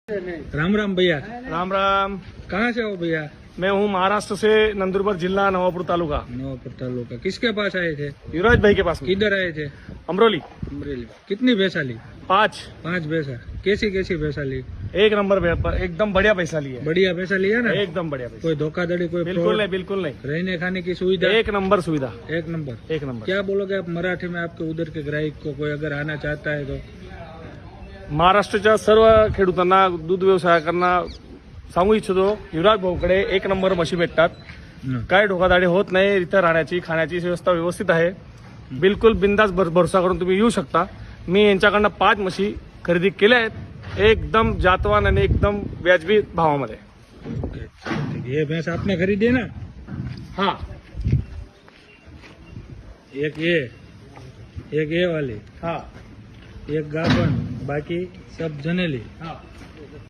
राम राम भैया। राम राम। कहाँ से हो भैया? मैं हूँ महाराष्ट्र से, नंदुरबार जिला, नवापुर तालुका। नवापुर तालुका। किसके पास आए थे? युवराज भाई के पास में। किधर आए थे? अमरोली। अमरेली। कितनी भैंसा ली? 5 भैंसा। कैसी कैसी भैंसा ली? एक नंबर एकदम बढ़िया पैसा लिया। बढ़िया भैंसा लिया ना? एकदम बढ़िया पैसा। कोई धोखाधड़ी, कोई बिल्कुल fraud? नहीं, बिल्कुल नहीं। रहने खाने की सुविधा एक नंबर सुविधा। एक नंबर। एक नंबर। क्या बोलोगे आप मराठी में आपके उधर के ग्राहक को, कोई अगर आना चाहता है तो? महाराष्ट्राच्या सर्व खेडूतांना दूध व्यवसायाकांना सांगू इच्छितो, युवराज भाऊकडे एक नंबर म्हशी भेटतात. काय धोकाधाडी होत नाही. इथं राहण्याची खाण्याची व्यवस्था व्यवस्थित आहे. बिलकुल बिंदास भरोसा करून तुम्ही येऊ शकता. मी यांच्याकडनं 5 म्हशी खरेदी केल्या आहेत, एकदम जातवान आणि एकदम व्याजबी भावामध्ये. ओके, ठीक है। ये भैंस आपने खरीदी है ना? हाँ, एक ये वाली, हाँ, एक गाभण, बाकी सब जनेली। हाँ.